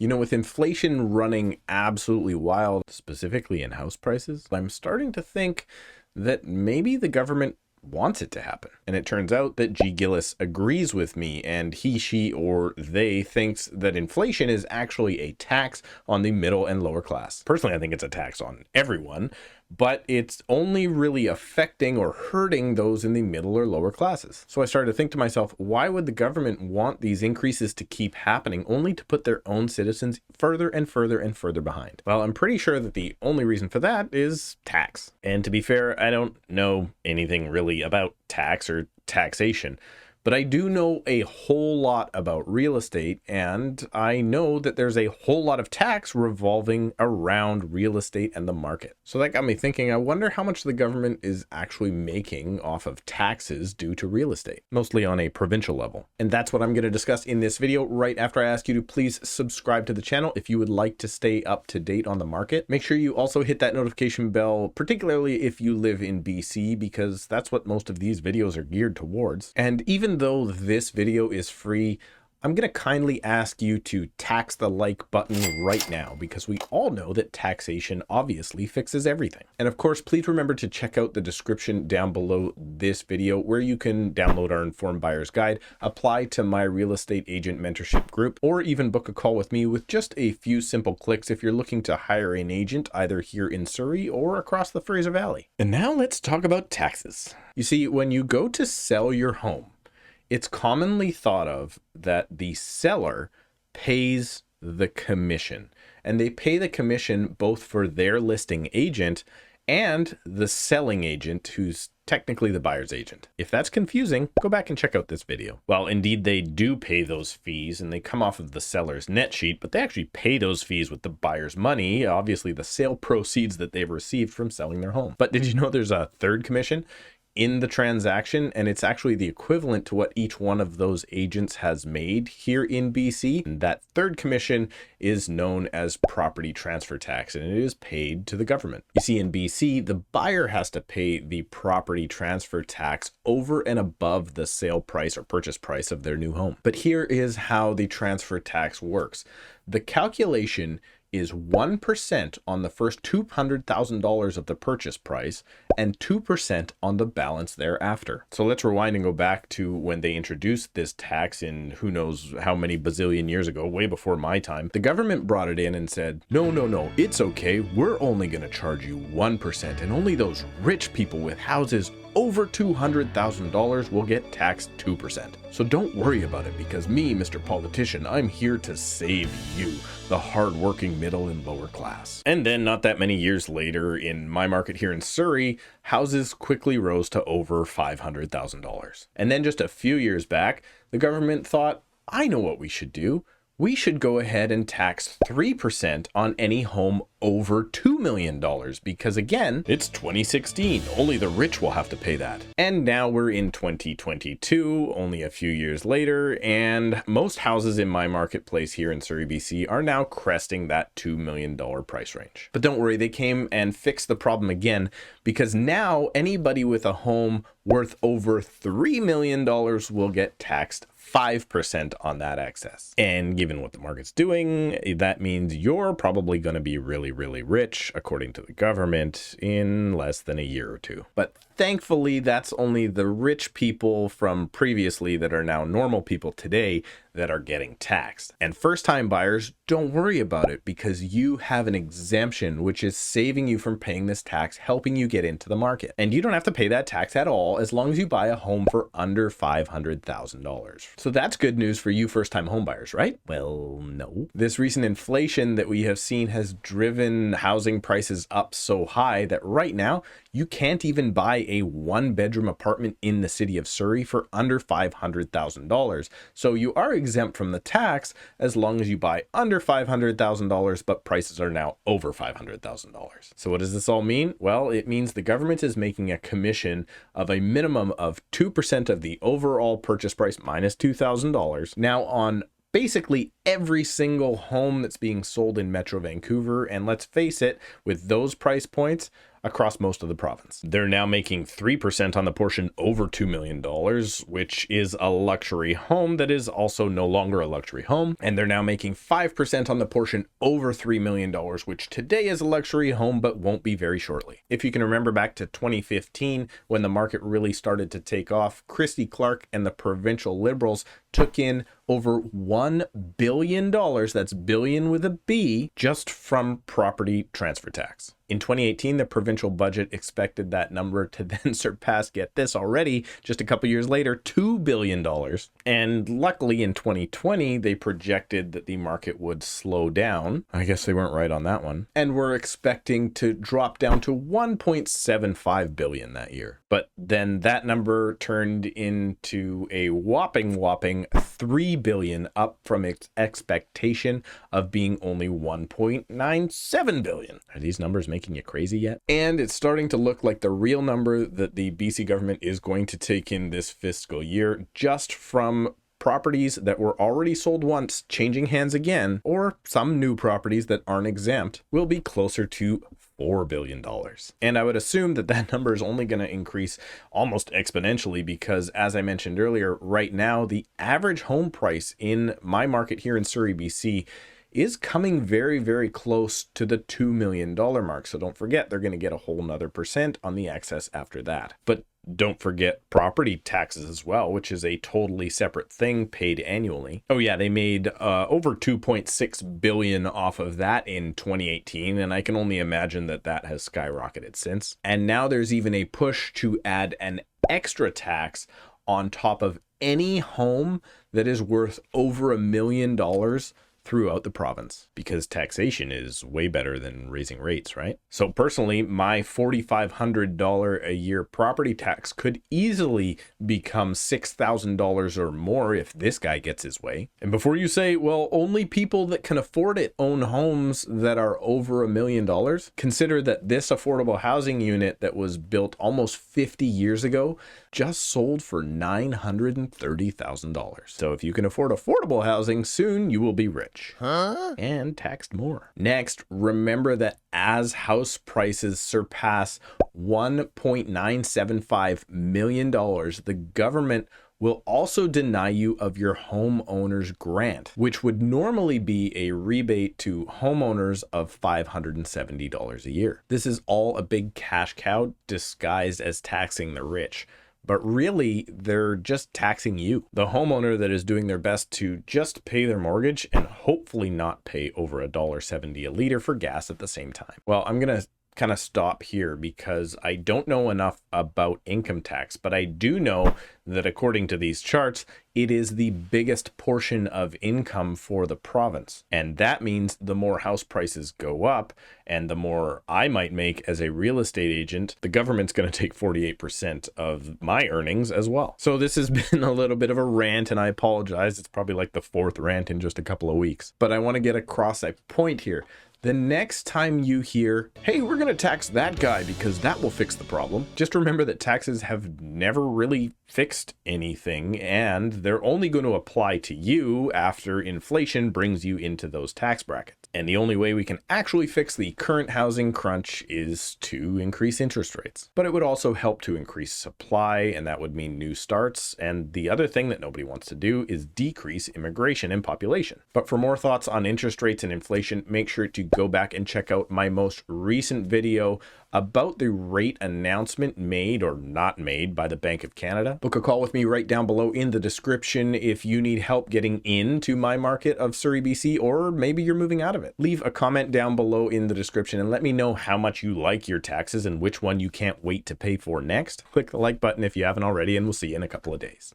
You know, with inflation running absolutely wild, specifically in house prices, I'm starting to think that maybe the government wants it to happen. And it turns out that G. Gillis agrees with me, and he, she, or they thinks that inflation is actually a tax on the middle and lower class. Personally, I think it's a tax on everyone, but it's only really affecting or hurting those in the middle or lower classes. So I started to think to myself, why would the government want these increases to keep happening only to put their own citizens further and further and further behind? Well, I'm pretty sure that the only reason for that is tax. And to be fair, I don't know anything really about tax or taxation, but I do know a whole lot about real estate, and I know that there's a whole lot of tax revolving around real estate and the market. So that got me thinking, I wonder how much the government is actually making off of taxes due to real estate, mostly on a provincial level. And that's what I'm going to discuss in this video right after I ask you to please subscribe to the channel if you would like to stay up to date on the market. Make sure you also hit that notification bell, particularly if you live in BC, because that's what most of these videos are geared towards. And even though this video is free, I'm going to kindly ask you to tax the like button right now, because we all know that taxation obviously fixes everything. And of course, please remember to check out the description down below this video where you can download our Informed Buyer's Guide, apply to my real estate agent mentorship group, or even book a call with me with just a few simple clicks if you're looking to hire an agent either here in Surrey or across the Fraser Valley. And now let's talk about taxes. You see, when you go to sell your home, it's commonly thought of that the seller pays the commission, and they pay the commission both for their listing agent and the selling agent, who's technically the buyer's agent. If that's confusing, go back and check out this video. Well, indeed, they do pay those fees, and they come off of the seller's net sheet, but they actually pay those fees with the buyer's money, obviously the sale proceeds that they've received from selling their home. But did you know there's a third commission in the transaction, and it's actually the equivalent to what each one of those agents has made here in BC? And that third commission is known as property transfer tax, and it is paid to the government. You see, in BC, the buyer has to pay the property transfer tax over and above the sale price or purchase price of their new home. But here is how the transfer tax works. The calculation is 1% on the first $200,000 of the purchase price and 2% on the balance thereafter. So let's rewind and go back to when they introduced this tax in who knows how many bazillion years ago, way before my time. The government brought it in and said, no, it's okay. We're only going to charge you 1%, and only those rich people with houses over $200,000 will get taxed 2%. So don't worry about it, because me, Mr. Politician, I'm here to save you, the hardworking middle and lower class. And then not that many years later, in my market here in Surrey, houses quickly rose to over $500,000. And then just a few years back, the government thought, I know what we should do. We should go ahead and tax 3% on any home over $2 million, because again, it's 2016. Only the rich will have to pay that. And now we're in 2022, only a few years later, and most houses in my marketplace here in Surrey, BC are now cresting that $2 million price range. But don't worry, they came and fixed the problem again, because now anybody with a home worth over $3 million will get taxed 5% on that excess. And given what the market's doing, that means you're probably going to be really rich, according to the government, in less than a year or two. But thankfully, that's only the rich people from previously that are now normal people today that are getting taxed. And first-time buyers, don't worry about it, because you have an exemption, which is saving you from paying this tax, helping you get into the market. And you don't have to pay that tax at all as long as you buy a home for under $500,000. So that's good news for you first-time home buyers, right? Well, no. This recent inflation that we have seen has driven housing prices up so high that right now, you can't even buy a one-bedroom apartment in the city of Surrey for under $500,000. So you are exempt from the tax as long as you buy under $500,000, but prices are now over $500,000. So what does this all mean? Well, it means the government is making a commission of a minimum of 2% of the overall purchase price minus $2,000 now on basically every single home that's being sold in Metro Vancouver. And let's face it, with those price points, across most of the province. They're now making 3% on the portion over $2 million, which is a luxury home that is also no longer a luxury home. And they're now making 5% on the portion over $3 million, which today is a luxury home, but won't be very shortly. If you can remember back to 2015, when the market really started to take off, Christy Clark and the provincial Liberals took in over $1 billion, that's billion with a B, just from property transfer tax. In 2018, the provincial budget expected that number to then surpass, get this already, just a couple years later, $2 billion. And luckily in 2020, they projected that the market would slow down. I guess they weren't right on that one. And we're expecting to drop down to $1.75 billion that year. But then that number turned into a whopping $3 billion, up from its expectation of being only $1.97 billion. Are these numbers making you crazy yet? And it's starting to look like the real number that the BC government is going to take in this fiscal year, just from properties that were already sold once changing hands again, or some new properties that aren't exempt, will be closer to $4 billion. And I would assume that that number is only going to increase almost exponentially because, as I mentioned earlier, right now, the average home price in my market here in Surrey, BC, is coming very close to the $2 million mark. So don't forget, they're going to get a whole nother percent on the excess after that. But don't forget property taxes as well, which is a totally separate thing paid annually. Oh yeah, they made over $2.6 billion off of that in 2018, and I can only imagine that that has skyrocketed since. And now there's even a push to add an extra tax on top of any home that is worth over $1 million throughout the province, because taxation is way better than raising rates, right? So personally, my $4,500 a year property tax could easily become $6,000 or more if this guy gets his way. And before you say, well, only people that can afford it own homes that are over $1 million, consider that this affordable housing unit that was built almost 50 years ago just sold for $930,000. So if you can afford affordable housing, soon you will be rich. And taxed more. Next, remember that as house prices surpass $1.975 million, the government will also deny you of your homeowner's grant, which would normally be a rebate to homeowners of $570 a year. This is all a big cash cow disguised as taxing the rich. But really, they're just taxing you, the homeowner that is doing their best to just pay their mortgage and hopefully not pay over $1.70 a liter for gas at the same time. Well, I'm going to kind of stop here because I don't know enough about income tax, but I do know that according to these charts, it is the biggest portion of income for the province. And that means the more house prices go up and the more I might make as a real estate agent, the government's going to take 48% of my earnings as well. So this has been a little bit of a rant, and I apologize. It's probably like the fourth rant in just a couple of weeks, but I want to get across a point here. The next time you hear, hey, we're going to tax that guy because that will fix the problem, just remember that taxes have never really fixed anything, and they're only going to apply to you after inflation brings you into those tax brackets. And the only way we can actually fix the current housing crunch is to increase interest rates. But it would also help to increase supply, and that would mean new starts. And the other thing that nobody wants to do is decrease immigration and population. But for more thoughts on interest rates and inflation, make sure to go back and check out my most recent video about the rate announcement made or not made by the Bank of Canada. Book a call with me right down below in the description if you need help getting into my market of Surrey, BC, or maybe you're moving out of it. Leave a comment down below in the description and let me know how much you like your taxes and which one you can't wait to pay for next. Click the like button if you haven't already, and we'll see you in a couple of days.